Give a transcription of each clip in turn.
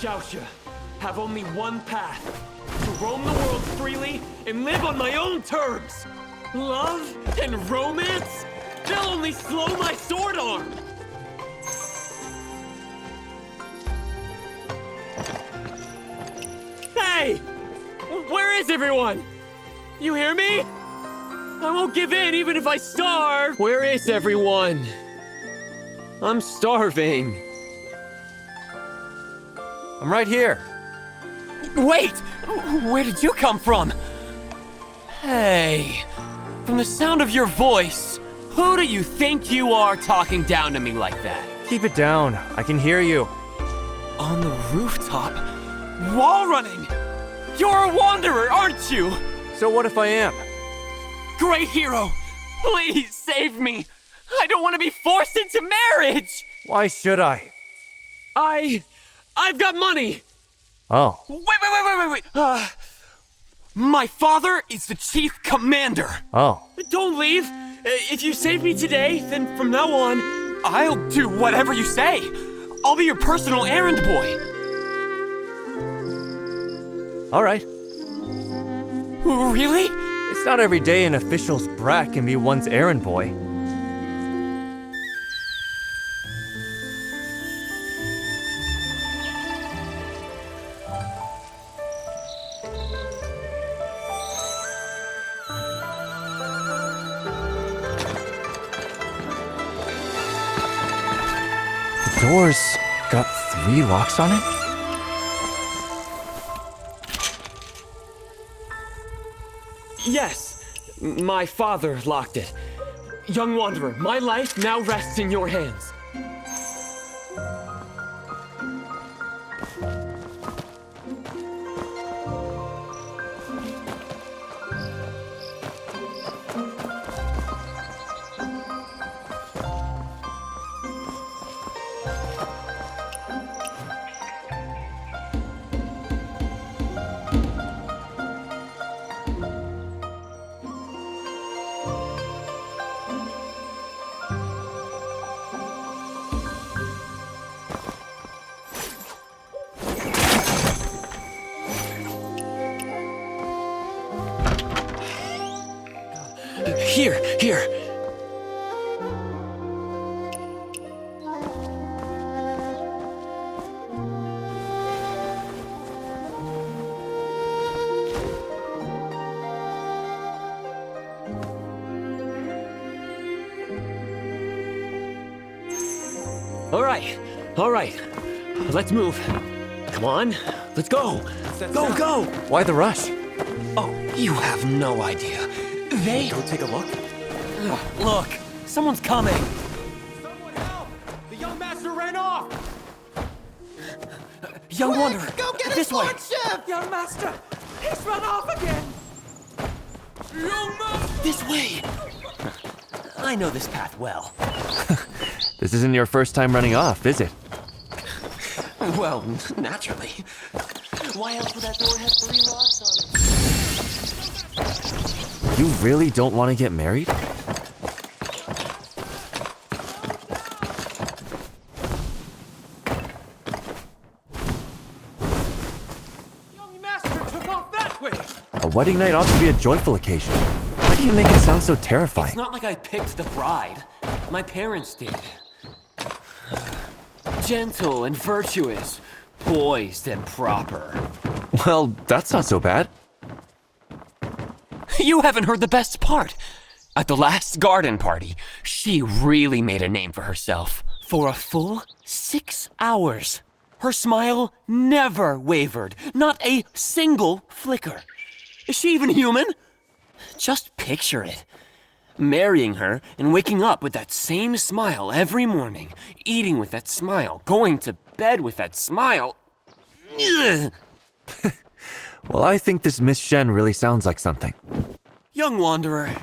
Xiaoxia have only one path: to roam the world freely and live on my own terms. Love and romance? They'll only slow my sword arm. Hey! Where is everyone? You hear me? I won't give in even if I starve. Where is everyone? I'm starving. I'm right here. Wait! Where did you come from? Hey, from the sound of your voice, who do you think you are talking down to me like that? Keep it down. I can hear you. On the rooftop? Wall running! You're a wanderer, aren't you? So what if I am? Great hero! Please save me! I don't want to be forced into marriage! Why should I? I've got money! Oh. Wait. My father is the chief commander. Oh. Don't leave. If you save me today, then from now on, I'll do whatever you say. I'll be your personal errand boy. All right. Really? It's not every day an official's brat can be one's errand boy. The door's got 3 locks on it? Yes, my father locked it. Young wanderer, my life now rests in your hands. Here. All right. Let's move. Come on, let's go. Go. Why the rush? Oh, you have no idea. They... Go take a look. Look, someone's coming. Someone help! The young master ran off! Young wanderer, Go get this his way. lordship! Young master, he's run off again! Young master! This way. I know this path well. This isn't your first time running off, is it? Well, naturally. Why else would that door have 3 locks on it? You really don't want to get married? Young master took off that way! A wedding night ought to be a joyful occasion. Why do you make it sound so terrifying? It's not like I picked the bride. My parents did. Gentle and virtuous, poised and proper. Well, that's not so bad. You haven't heard the best part. At the last garden party, she really made a name for herself. For a full 6 hours. Her smile never wavered, not a single flicker. Is she even human? Just picture it. Marrying her and waking up with that same smile every morning, eating with that smile, going to bed with that smile. Ugh. Well, I think this Miss Shen really sounds like something. Young wanderer,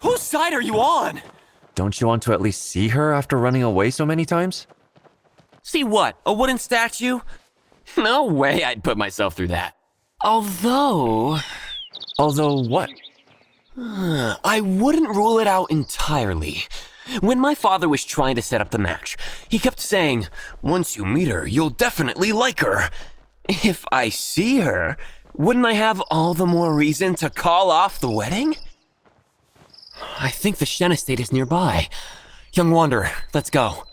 whose side are you on? Don't you want to at least see her after running away so many times? See what, a wooden statue? No way I'd put myself through that. Although Although what? I wouldn't rule it out entirely. When my father was trying to set up the match, he kept saying, "Once you meet her, you'll definitely like her." If I see her, wouldn't I have all the more reason to call off the wedding? I think the Shen estate is nearby. Young Wanderer, let's go.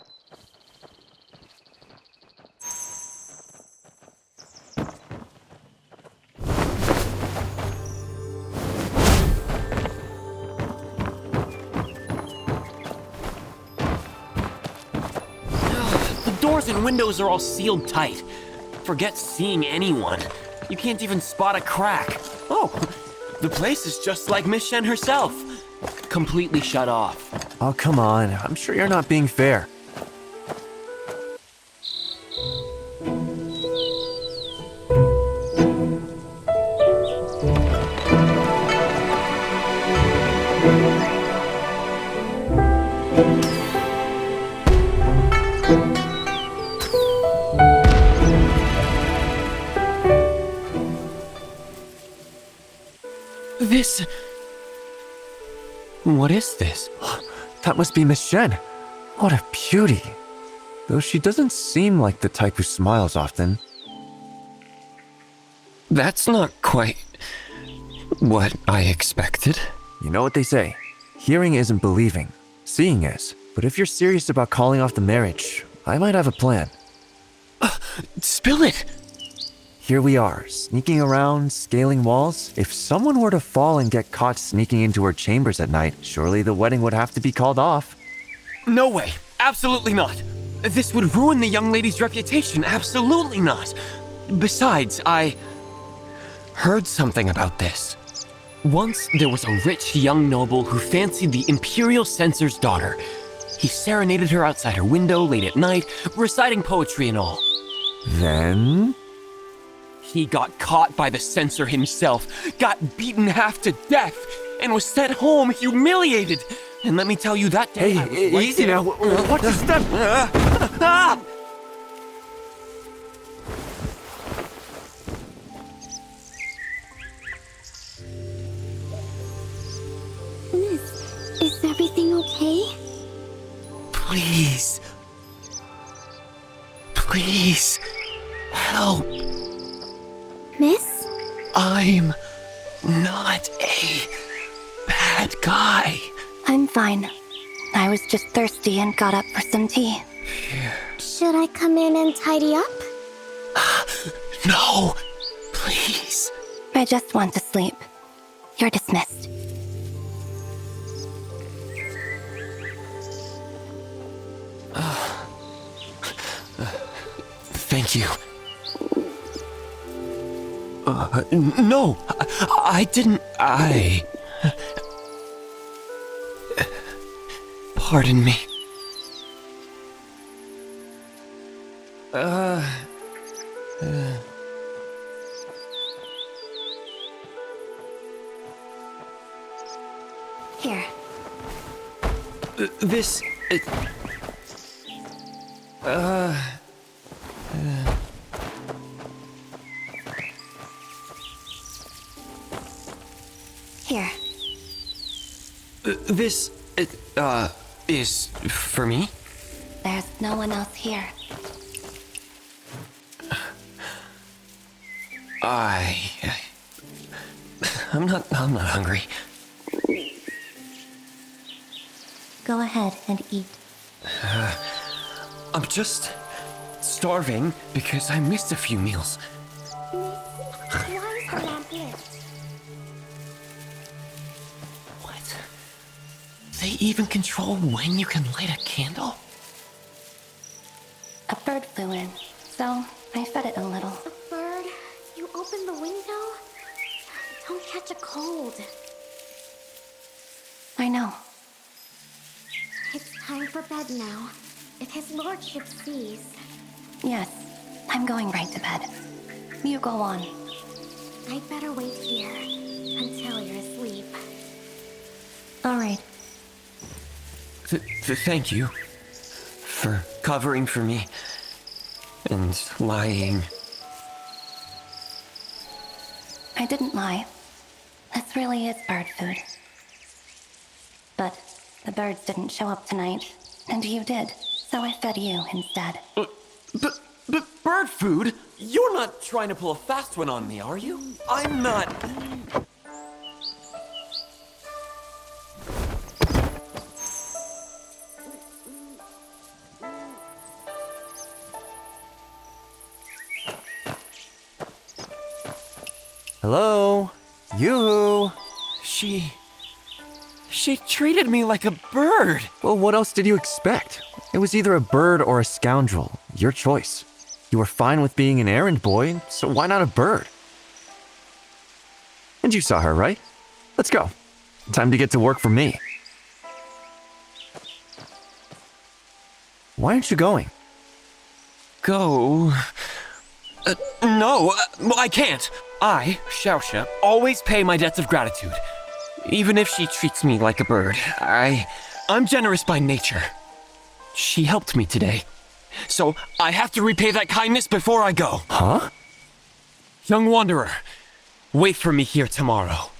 The doors and windows are all sealed tight. Forget seeing anyone. You can't even spot a crack. Oh, the place is just like Miss Shen herself. Completely shut off. Oh, come on. I'm sure you're not being fair. This... What is this? That must be Miss Shen. What a beauty. Though she doesn't seem like the type who smiles often. That's not quite what I expected. You know what they say, hearing isn't believing, seeing is. But if you're serious about calling off the marriage, I might have a plan. Spill it! Here we are, sneaking around, scaling walls. If someone were to fall and get caught sneaking into her chambers at night, surely the wedding would have to be called off. No way! Absolutely not! This would ruin the young lady's reputation. Absolutely not! Besides, I heard something about this. Once there was a rich young noble who fancied the Imperial Censor's daughter. He serenaded her outside her window late at night, reciting poetry and all. Then... He got caught by the censor himself, got beaten half to death, and was sent home humiliated. And let me tell you, that day I was right easy there. now. What's your step? Miss, is everything okay? Please. Please. Help. Miss? I'm not a bad guy. I'm fine. I was just thirsty and got up for some tea. Should I come in and tidy up? No. Please. I just want to sleep. You're dismissed. Thank you. No, I didn't. Pardon me. Here. This. Here. This. Is for me? There's no one else here. I'm not hungry. Go ahead and eat. I'm just starving because I missed a few meals. Why is the lamp lit? What? They even control when you can light a candle? A bird flew in, so I fed it a little. A bird? You opened the window? Don't catch a cold. I know. It's time for bed now. If his lordship sees. Yes, I'm going right to bed. You go on. I'd better wait here until you're asleep. All right. Thank you for covering for me and lying. I didn't lie. This really is bird food. But The birds didn't show up tonight, and you did, so I fed you instead. Bird food? You're not trying to pull a fast one on me, are you? I'm not. Hello? Yoo-hoo! She treated me like a bird. Well, what else did you expect? It was either a bird or a scoundrel. Your choice. You were fine with being an errand boy, so why not a bird? And you saw her, right? Let's go. Time to get to work for me. Why aren't you going? Go? No, I can't. I, Xiaoxia, always pay my debts of gratitude. Even if she treats me like a bird, I'm generous by nature. She helped me today, so I have to repay that kindness before I go. Huh? Young wanderer, wait for me here tomorrow.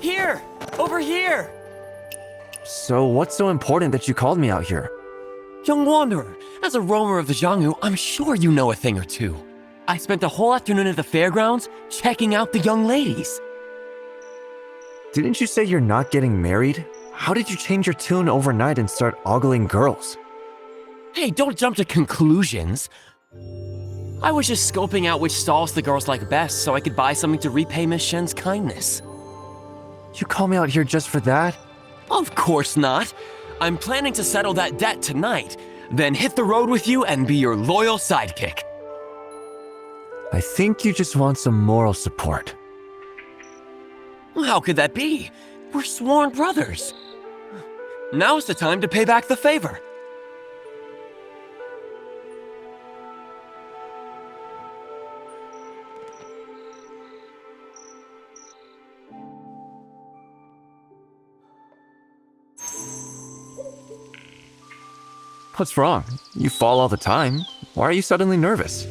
Here! Over here! So what's so important that you called me out here? Young wanderer, as a roamer of the Jianghu, I'm sure you know a thing or two. I spent the whole afternoon at the fairgrounds checking out the young ladies. Didn't you say you're not getting married? How did you change your tune overnight and start ogling girls? Hey, don't jump to conclusions. I was just scoping out which stalls the girls like best so I could buy something to repay Miss Shen's kindness. You call me out here just for that? Of course not. I'm planning to settle that debt tonight, then hit the road with you and be your loyal sidekick. I think you just want some moral support. How could that be? We're sworn brothers. Now's the time to pay back the favor. What's wrong? You fall all the time. Why are you suddenly nervous?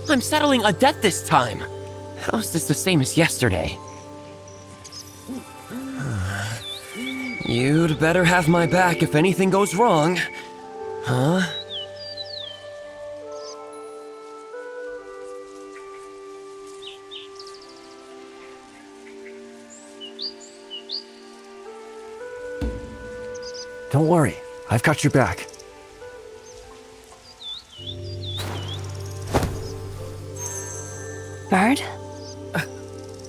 I'm settling a debt this time. How's this the same as yesterday? You'd better have my back if anything goes wrong. Huh? Don't worry, I've got your back. Bird?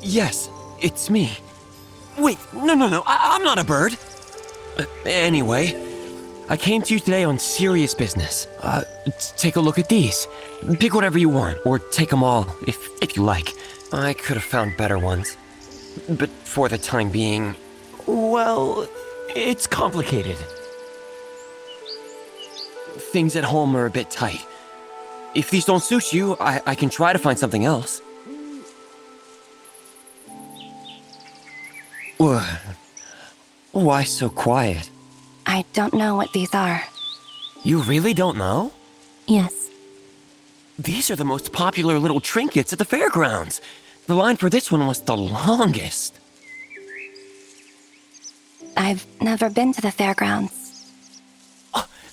Yes, it's me. Wait, no, I'm not a bird. Anyway, I came to you today on serious business. Take a look at these. Pick whatever you want, or take them all, if you like. I could have found better ones. But for the time being, well, it's complicated. Things at home are a bit tight. If these don't suit you, I can try to find something else. Why so quiet? I don't know what these are. You really don't know? Yes. These are the most popular little trinkets at the fairgrounds. The line for this one was the longest. I've never been to the fairgrounds.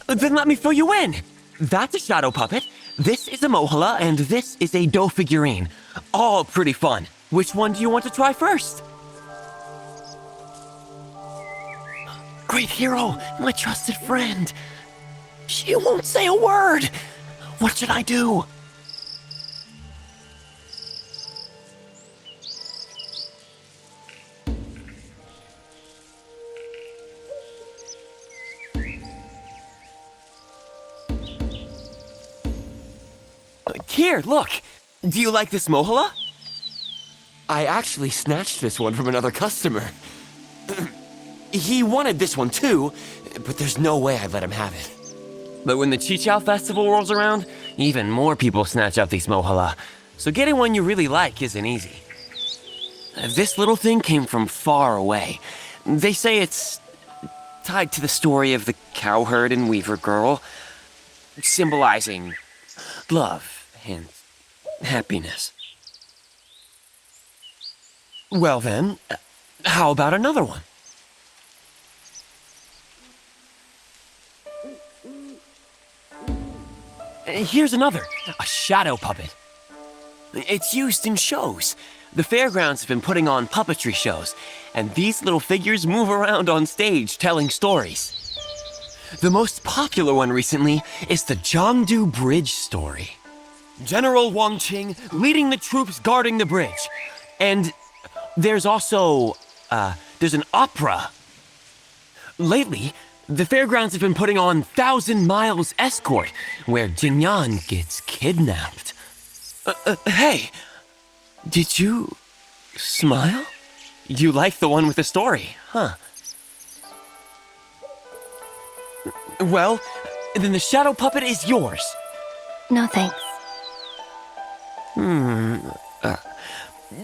Then let me fill you in. That's a shadow puppet, this is a mohala, and this is a dough figurine. All pretty fun. Which one do you want to try first? Great hero, my trusted friend. She won't say a word. What should I do? Here, look. Do you like this mohala? I actually snatched this one from another customer. He wanted this one too, but there's no way I'd let him have it. But when the Chichao Festival rolls around, even more people snatch up these mohala. So getting one you really like isn't easy. This little thing came from far away. They say it's tied to the story of the cowherd and weaver girl, symbolizing love and happiness. Well then, how about another one? Here's another, a shadow puppet. It's used in shows. The fairgrounds have been putting on puppetry shows, and these little figures move around on stage telling stories. The most popular one recently is the Jiangdu Bridge story. General Wang Qing leading the troops guarding the bridge. And there's also, there's an opera. Lately, the fairgrounds have been putting on 1,000 Miles Escort, where Jingyan gets kidnapped. Hey, did you smile? You like the one with the story, huh? Well, then the shadow puppet is yours. No thanks.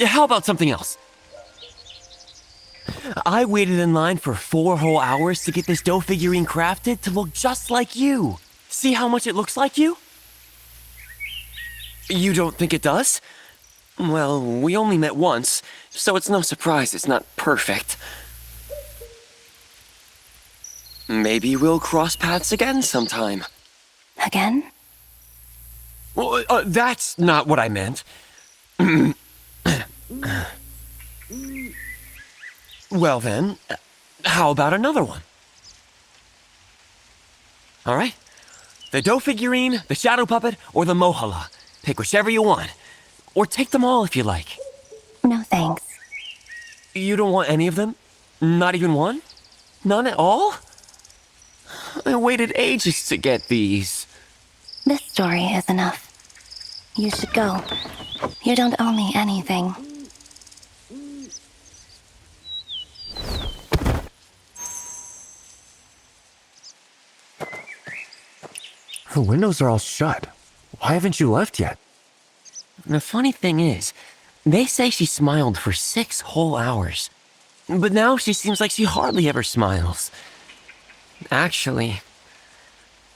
How about something else? I waited in line for 4 whole hours to get this dough figurine crafted to look just like you. See how much it looks like you? You don't think it does? Well, we only met once, so it's no surprise it's not perfect. Maybe we'll cross paths again sometime. Again? Well, that's not what I meant. Well then, how about another one? All right. The dough figurine, the shadow puppet, or the mohala. Pick whichever you want. Or take them all if you like. No thanks. You don't want any of them? Not even one? None at all? I waited ages to get these. This story is enough. You should go. You don't owe me anything. The windows are all shut. Why haven't you left yet? The funny thing is, they say she smiled for 6 whole hours. But now she seems like she hardly ever smiles. Actually,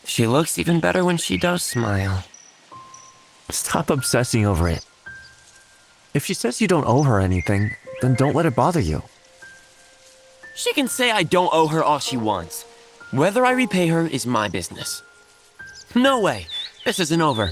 she looks even better when she does smile. Stop obsessing over it. If she says you don't owe her anything, then don't let it bother you. She can say I don't owe her all she wants. Whether I repay her is my business. No way. This isn't over.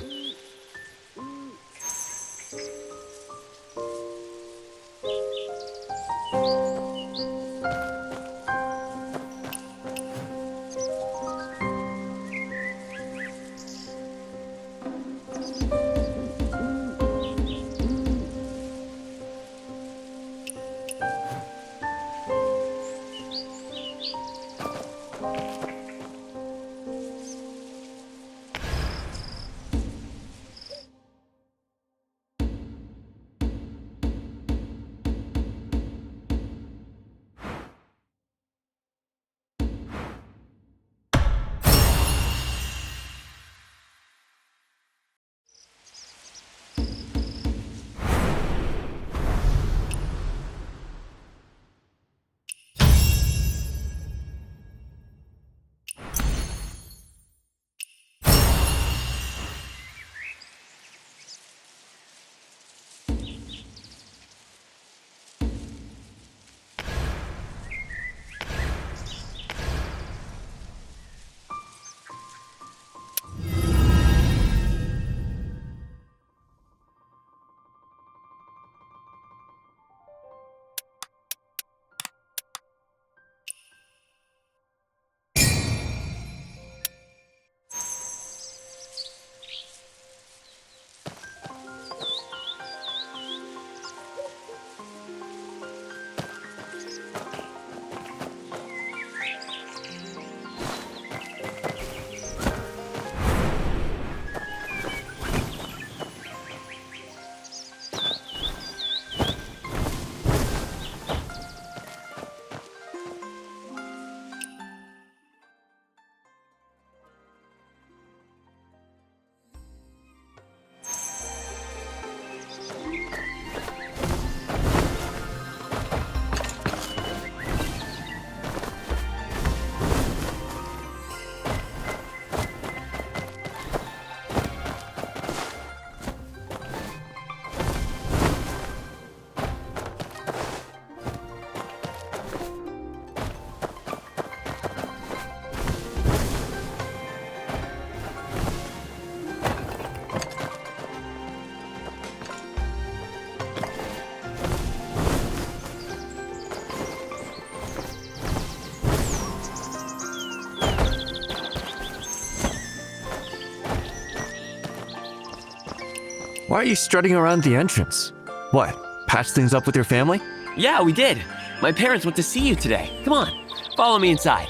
Why are you strutting around the entrance? What, patch things up with your family? Yeah, we did. My parents went to see you today. Come on, follow me inside.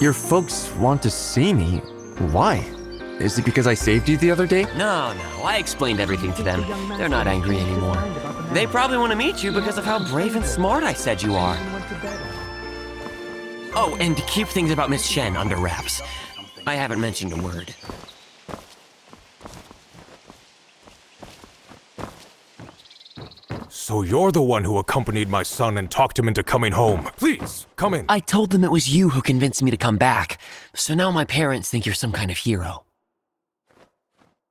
Your folks want to see me? Why? Is it because I saved you the other day? No, I explained everything to them. They're not angry anymore. They probably want to meet you because of how brave and smart I said you are. Oh, and keep things about Miss Shen under wraps. I haven't mentioned a word. So you're the one who accompanied my son and talked him into coming home. Please, come in. I told them it was you who convinced me to come back, so now my parents think you're some kind of hero.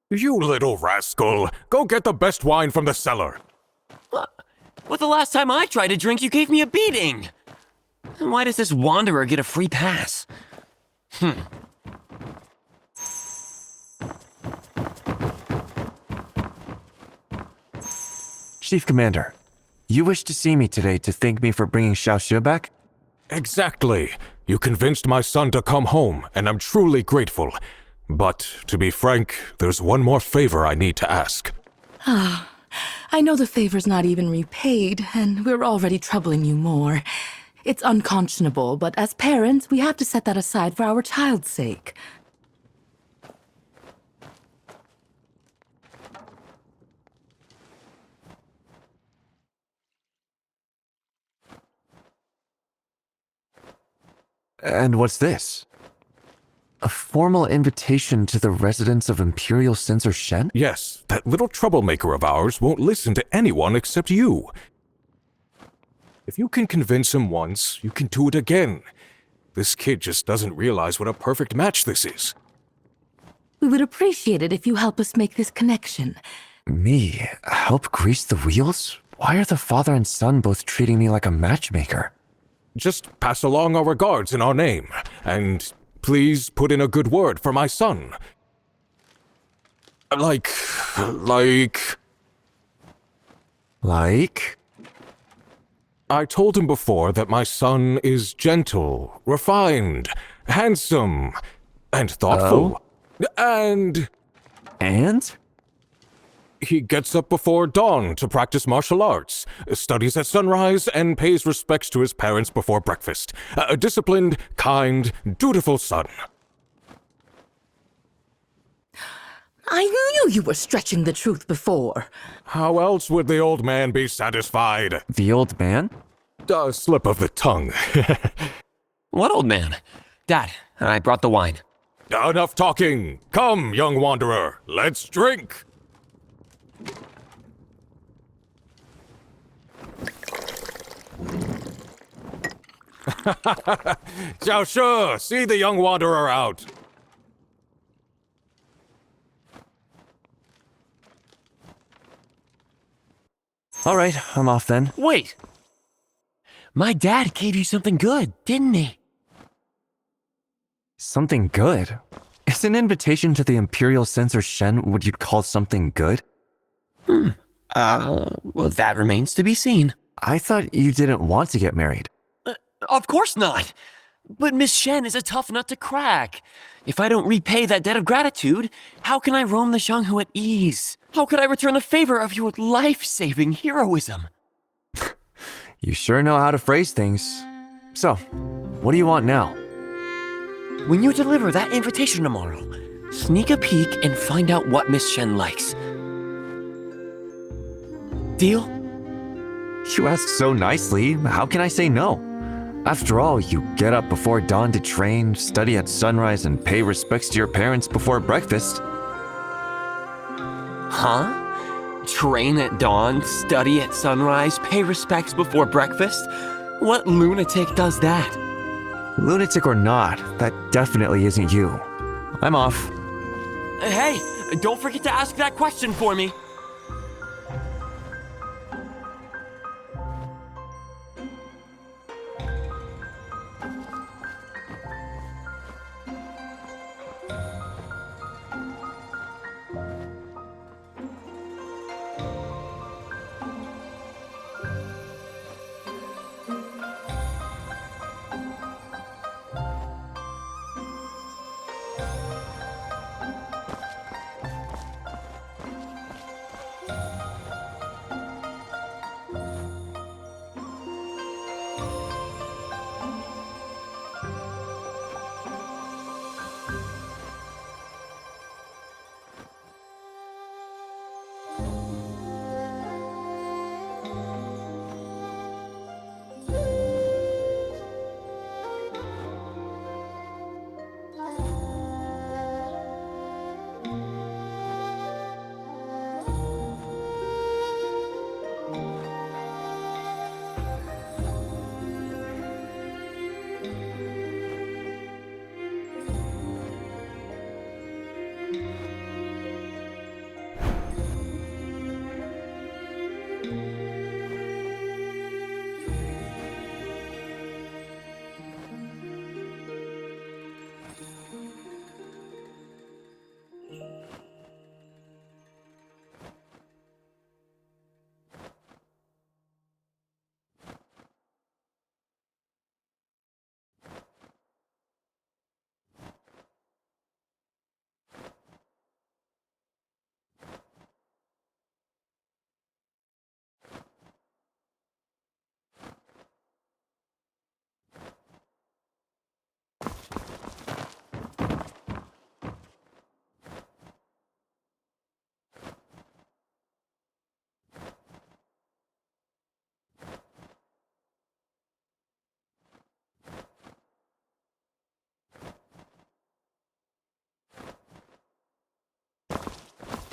You little rascal. Go get the best wine from the cellar. But the last time I tried to drink, you gave me a beating. And why does this wanderer get a free pass? Chief Commander, you wish to see me today to thank me for bringing Xiaoxue back? Exactly. You convinced my son to come home, and I'm truly grateful. But, to be frank, there's one more favor I need to ask. I know the favor's not even repaid, and we're already troubling you more. It's unconscionable, but as parents, we have to set that aside for our child's sake. And what's this? A formal invitation to the residents of Imperial Censor Shen? Yes, that little troublemaker of ours won't listen to anyone except you. If you can convince him once, you can do it again. This kid just doesn't realize what a perfect match this is. We would appreciate it if you help us make this connection. Me? Help grease the wheels? Why are the father and son both treating me like a matchmaker? Just pass along our regards in our name, and please put in a good word for my son. Like... Like? I told him before that my son is gentle, refined, handsome, and thoughtful. And he gets up before dawn to practice martial arts, studies at sunrise, and pays respects to his parents before breakfast. A disciplined, kind, dutiful son. I knew you were stretching the truth before. How else would the old man be satisfied? The old man? A slip of the tongue. What old man? Dad, I brought the wine. Enough talking. Come, young wanderer, let's drink. 小舍, see the young wanderer out. All right, I'm off then. Wait! My dad gave you something good, didn't he? Something good? Is an invitation to the Imperial Censor Shen what you'd call something good? Well, that remains to be seen. I thought you didn't want to get married. Of course not! But Miss Shen is a tough nut to crack. If I don't repay that debt of gratitude, how can I roam the Xionghu at ease? How could I return the favor of your life-saving heroism? You sure know how to phrase things. So, what do you want now? When you deliver that invitation tomorrow, sneak a peek and find out what Miss Shen likes. Deal? You ask so nicely, how can I say no? After all, you get up before dawn to train, study at sunrise, and pay respects to your parents before breakfast. Huh? Train at dawn, study at sunrise, pay respects before breakfast? What lunatic does that? Lunatic or not, that definitely isn't you. I'm off. Hey, don't forget to ask that question for me.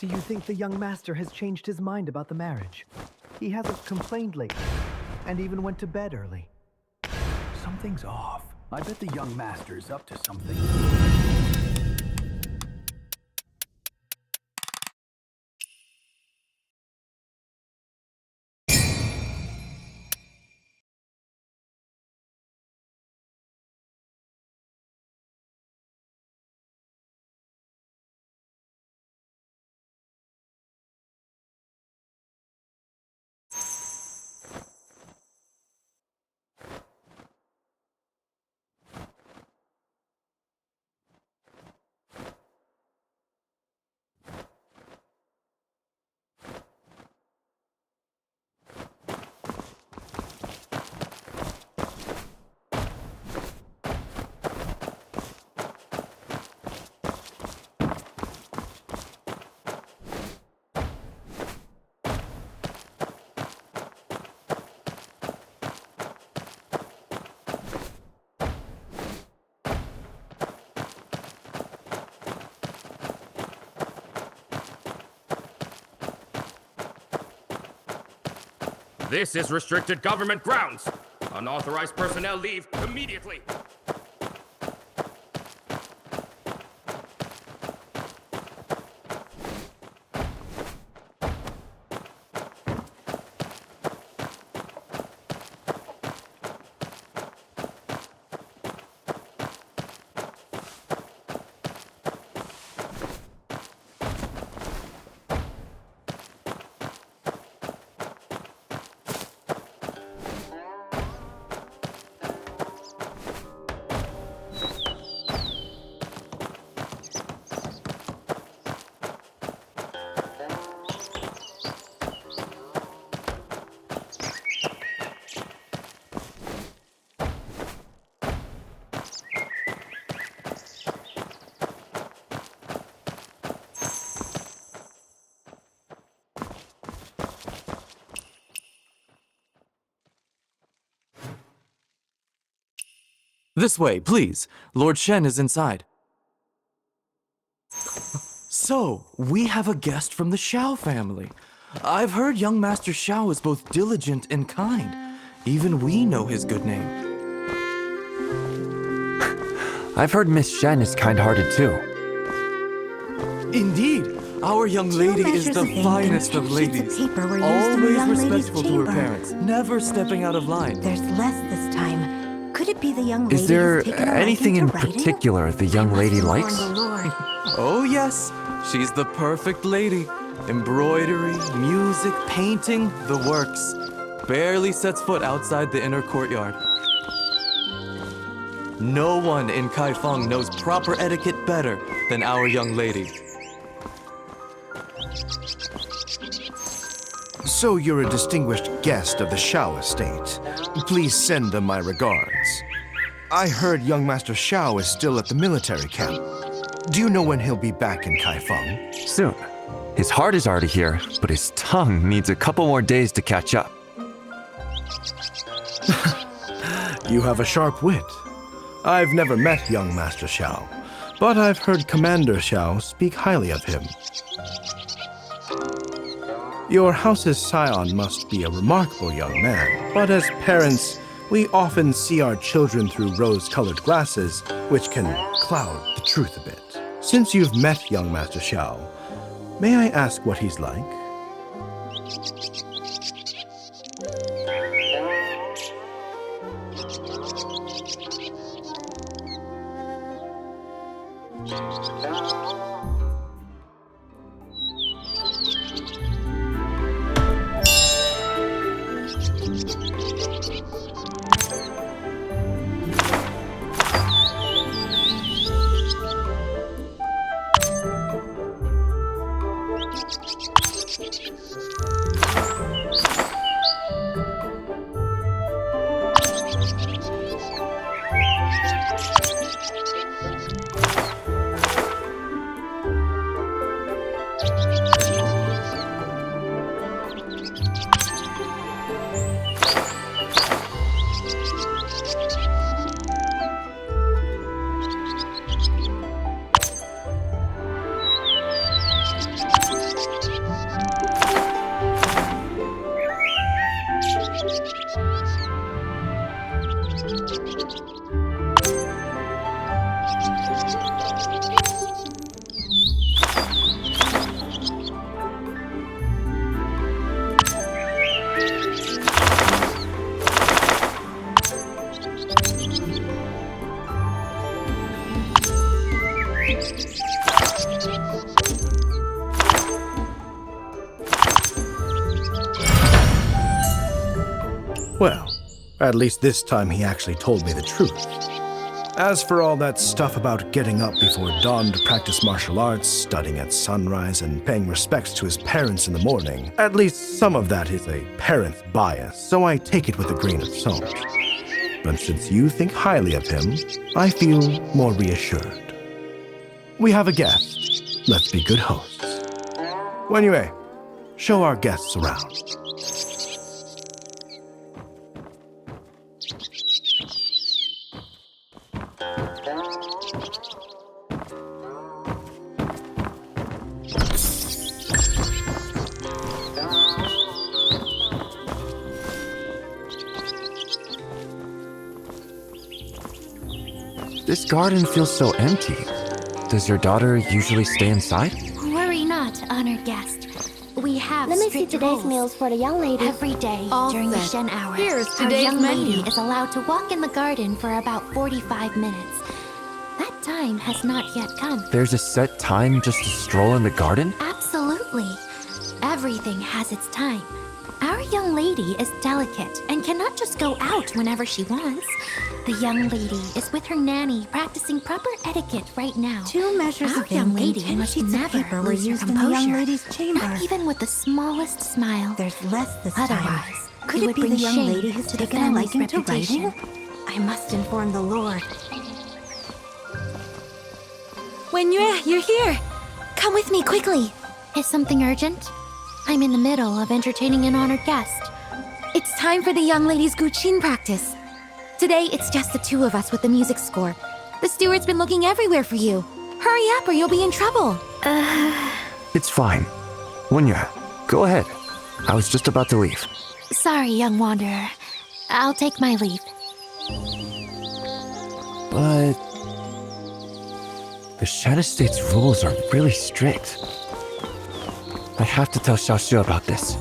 Do you think the young master has changed his mind about the marriage? He hasn't complained lately, and even went to bed early. Something's off. I bet the young master's up to something. This is restricted government grounds. Unauthorized personnel leave immediately. This way, please. Lord Shen is inside. So, we have a guest from the Xiao family. I've heard young Master Xiao is both diligent and kind. Even we know his good name. I've heard Miss Shen is kind-hearted too. Indeed, our young lady is the finest of ladies. Always respectful to her parents, never stepping out of line. There's less this time. Could it be the young lady Is there who's taken a anything in liking to writing? particular the young lady likes? Oh yes, she's the perfect lady. Embroidery, music, painting, the works. Barely sets foot outside the inner courtyard. No one in Kaifeng knows proper etiquette better than our young lady. So you're a distinguished guest of the Xiao estate. Please send them my regards. I heard young Master Xiao is still at the military camp. Do you know when he'll be back in Kaifeng? Soon. His heart is already here, but his tongue needs a couple more days to catch up. You have a sharp wit. I've never met young Master Xiao, but I've heard Commander Xiao speak highly of him. Your house's scion must be a remarkable young man, but as parents, we often see our children through rose-colored glasses, which can cloud the truth a bit. Since you've met young Master Xiao, may I ask what he's like? Well, at least this time he actually told me the truth. As for all that stuff about getting up before dawn to practice martial arts, studying at sunrise, and paying respects to his parents in the morning, at least some of that is a parent's bias, so I take it with a grain of salt. But since you think highly of him, I feel more reassured. We have a guest. Let's be good hosts. Anyway, show our guests around. This garden feels so empty. Does your daughter usually stay inside? Worry not, honored guest. We have Let me see strict today's rules. meals for the young lady. Every day All during the set. Shen hours, Here's our today's young menu. lady is allowed to walk in the garden for about 45 minutes. That time has not yet come. There's a set time just to stroll in the garden? Absolutely. Everything has its time. Our young lady is delicate and cannot just go out whenever she wants. The young lady is with her nanny practicing proper etiquette right now. 2 measures Our of young milk and lady 10 must sheets of never paper were lose her used in the young composure. lady's chamber. Not even with the smallest smile. There's less this Otherwise, time. Could it it would be the bring young shame lady who's to the taken a family's liking to reputation. writing? I must inform the Lord. Wenyue, you're here. Come with me quickly. Is something urgent? I'm in the middle of entertaining an honored guest. It's time for the young lady's Guqin practice. Today, it's just the 2 of us with the music score. The steward's been looking everywhere for you. Hurry up or you'll be in trouble. It's fine. Wunya, go ahead. I was just about to leave. Sorry, young wanderer. I'll take my leave. But the Shen Estate's rules are really strict. I have to tell Xiaoxue about this.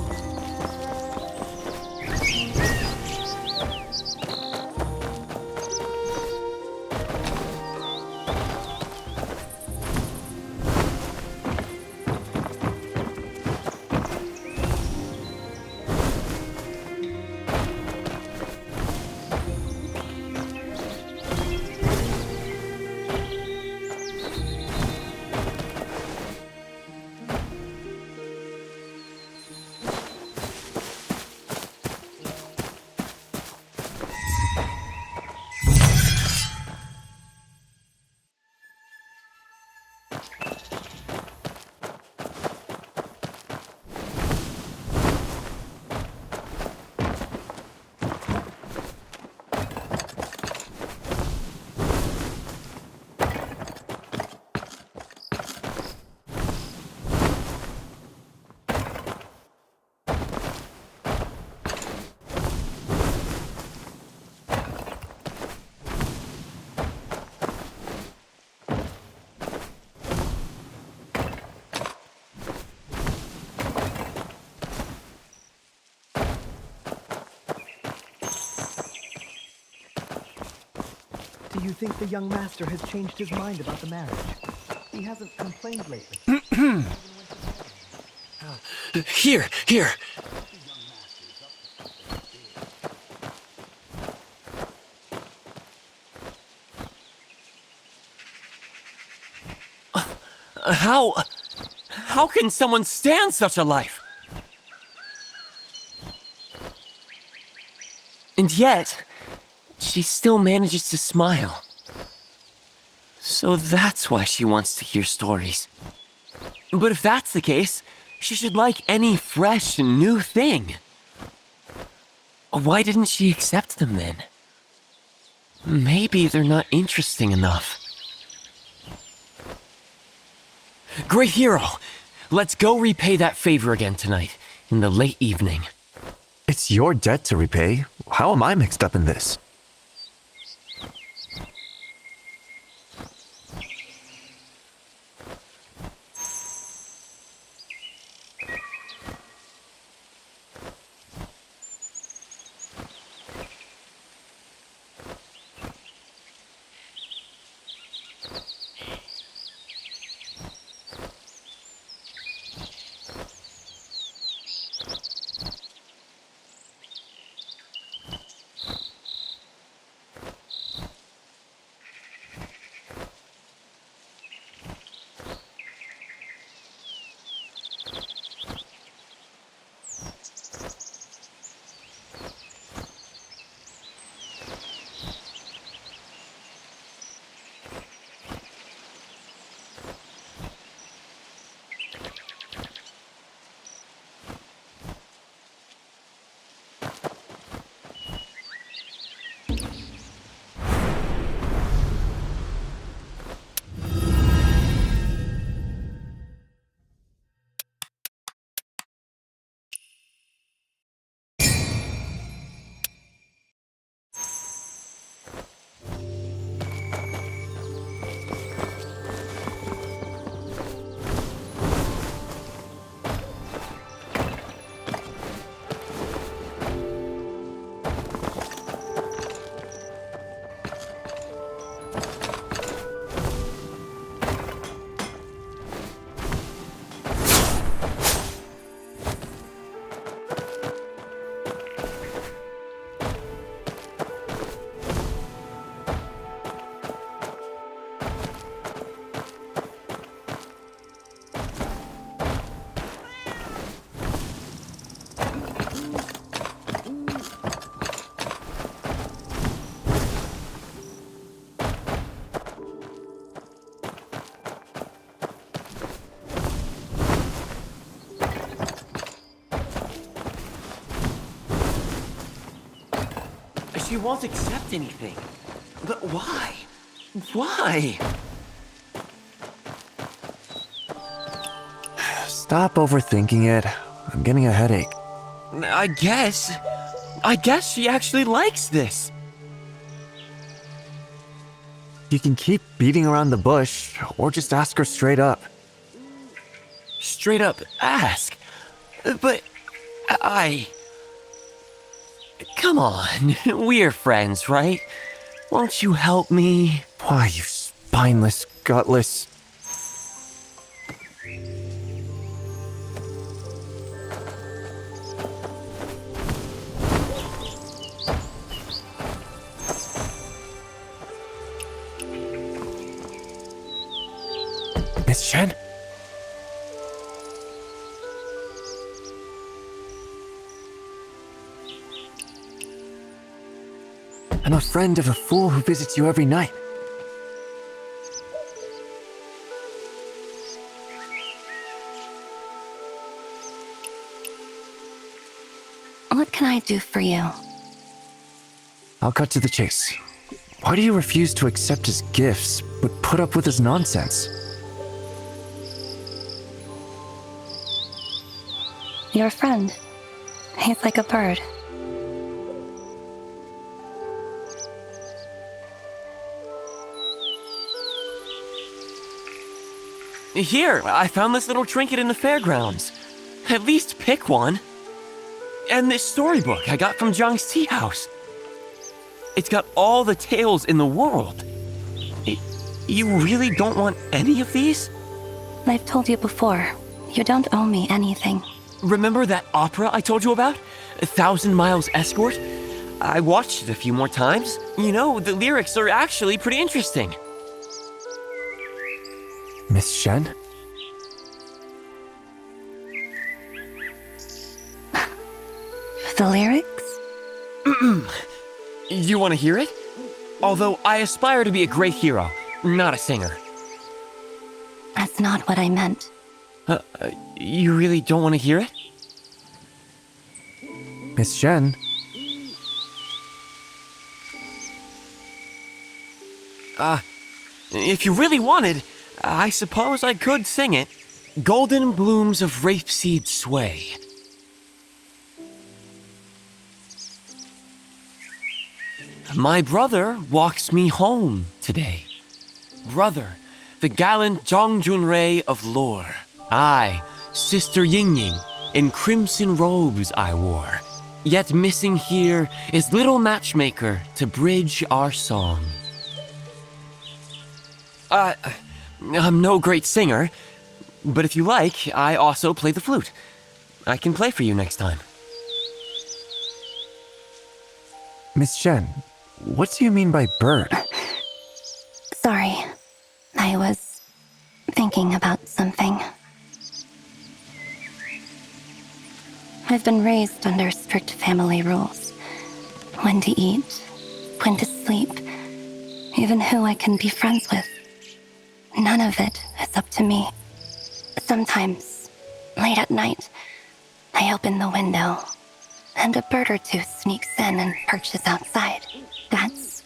Do you think the young master has changed his mind about the marriage? He hasn't complained lately. Here. How can someone stand such a life? And yet, she still manages to smile. So that's why she wants to hear stories. But if that's the case, she should like any fresh and new thing. Why didn't she accept them then? Maybe they're not interesting enough. Great hero! Let's go repay that favor again tonight, in the late evening. It's your debt to repay. How am I mixed up in this? She won't accept anything. But why? Why? Stop overthinking it. I'm getting a headache. I guess she actually likes this. You can keep beating around the bush, or just ask her straight up. Straight up ask. But Come on, we're friends, right? Won't you help me? Why, you spineless, gutless... Miss Chen? I'm a friend of a fool who visits you every night. What can I do for you? I'll cut to the chase. Why do you refuse to accept his gifts, but put up with his nonsense? Your friend. He's like a bird. Here, I found this little trinket in the fairgrounds. At least pick one. And this storybook I got from Zhang's tea house. It's got all the tales in the world. You really don't want any of these? I've told you before, you don't owe me anything. Remember that opera I told you about? 1,000 Miles Escort? I watched it a few more times. You know, the lyrics are actually pretty interesting. Miss Shen? The lyrics? You want to hear it? Although I aspire to be a great hero, not a singer. That's not what I meant. You really don't want to hear it? Miss Shen? If you really wanted, I suppose I could sing it. Golden blooms of rapeseed sway. My brother walks me home today. Brother, the gallant Zhang Junrei of lore. I, Sister Yingying, in crimson robes I wore. Yet missing here is little matchmaker to bridge our song. I'm no great singer, but if you like, I also play the flute. I can play for you next time. Miss Shen, what do you mean by bird? Sorry. I was thinking about something. I've been raised under strict family rules. When to eat, when to sleep, even who I can be friends with. None of it is up to me. Sometimes, late at night, I open the window, and a bird or two sneaks in and perches outside. That's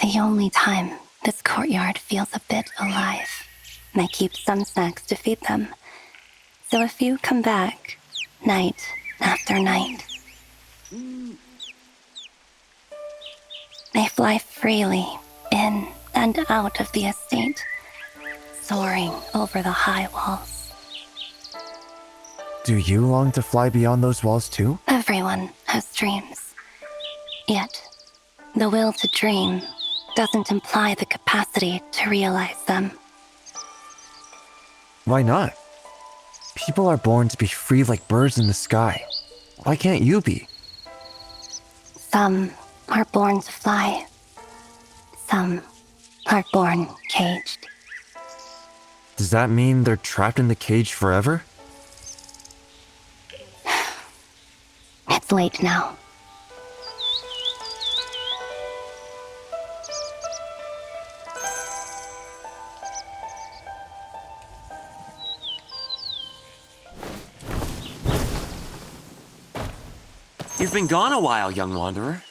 the only time this courtyard feels a bit alive. And I keep some snacks to feed them. So if you come back, night after night, they fly freely in and out of the estate, soaring over the high walls. Do you long to fly beyond those walls too? Everyone has dreams. Yet, the will to dream doesn't imply the capacity to realize them. Why not? People are born to be free like birds in the sky. Why can't you be? Some are born to fly. Some are born caged. Does that mean they're trapped in the cage forever? It's late now. You've been gone a while, young wanderer.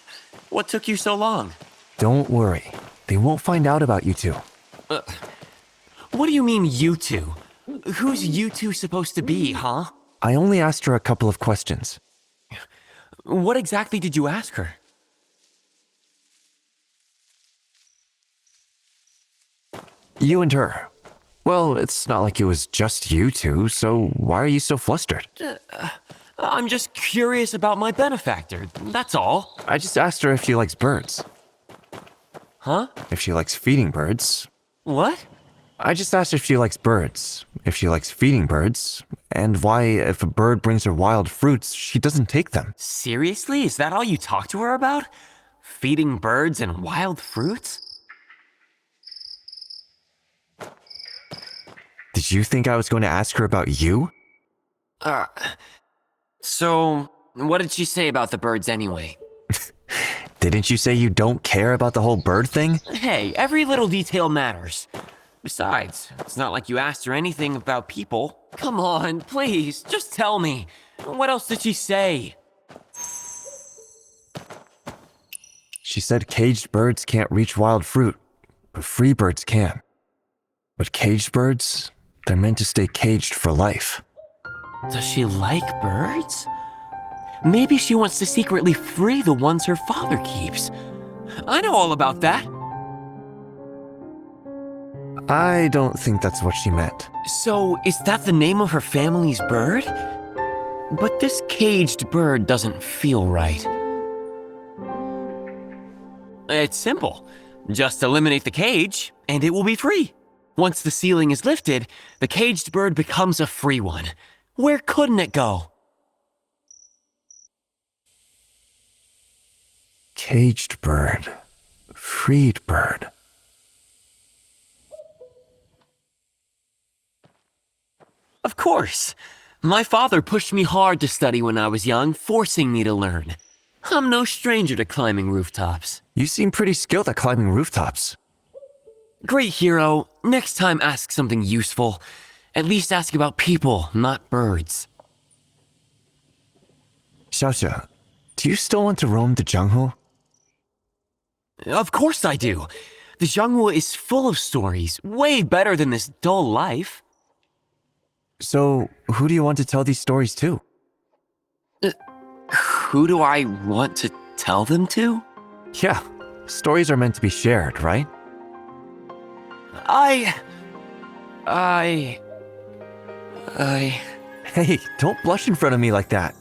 What took you so long? Don't worry. They won't find out about you two. What do you mean, you two? Who's you two supposed to be, huh? I only asked her a couple of questions. What exactly did you ask her? You and her. Well, it's not like it was just you two, so why are you so flustered? I'm just curious about my benefactor, that's all. I just asked her if she likes birds. Huh? If she likes feeding birds. What? I just asked if she likes birds, if she likes feeding birds, and why, if a bird brings her wild fruits, she doesn't take them. Seriously? Is that all you talk to her about? Feeding birds and wild fruits? Did you think I was going to ask her about you? So, what did she say about the birds anyway? Didn't you say you don't care about the whole bird thing? Hey, every little detail matters. Besides, it's not like you asked her anything about people. Come on, please, just tell me. What else did she say? She said caged birds can't reach wild fruit, but free birds can. But caged birds, they're meant to stay caged for life. Does she like birds? Maybe she wants to secretly free the ones her father keeps. I know all about that. I don't think that's what she meant. So, is that the name of her family's bird? But this caged bird doesn't feel right. It's simple. Just eliminate the cage, and it will be free. Once the ceiling is lifted, the caged bird becomes a free one. Where couldn't it go? Caged bird. Freed bird. Of course. My father pushed me hard to study when I was young, forcing me to learn. I'm no stranger to climbing rooftops. You seem pretty skilled at climbing rooftops. Great hero, next time ask something useful. At least ask about people, not birds. Xiaoxia, do you still want to roam the Jianghu? Of course I do. The Jianghu is full of stories, way better than this dull life. So, who do you want to tell these stories to? Who do I want to tell them to? Yeah, stories are meant to be shared, right? Hey, don't blush in front of me like that.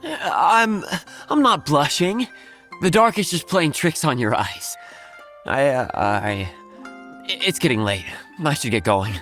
I'm not blushing. The dark is just playing tricks on your eyes. It's getting late. I should get going.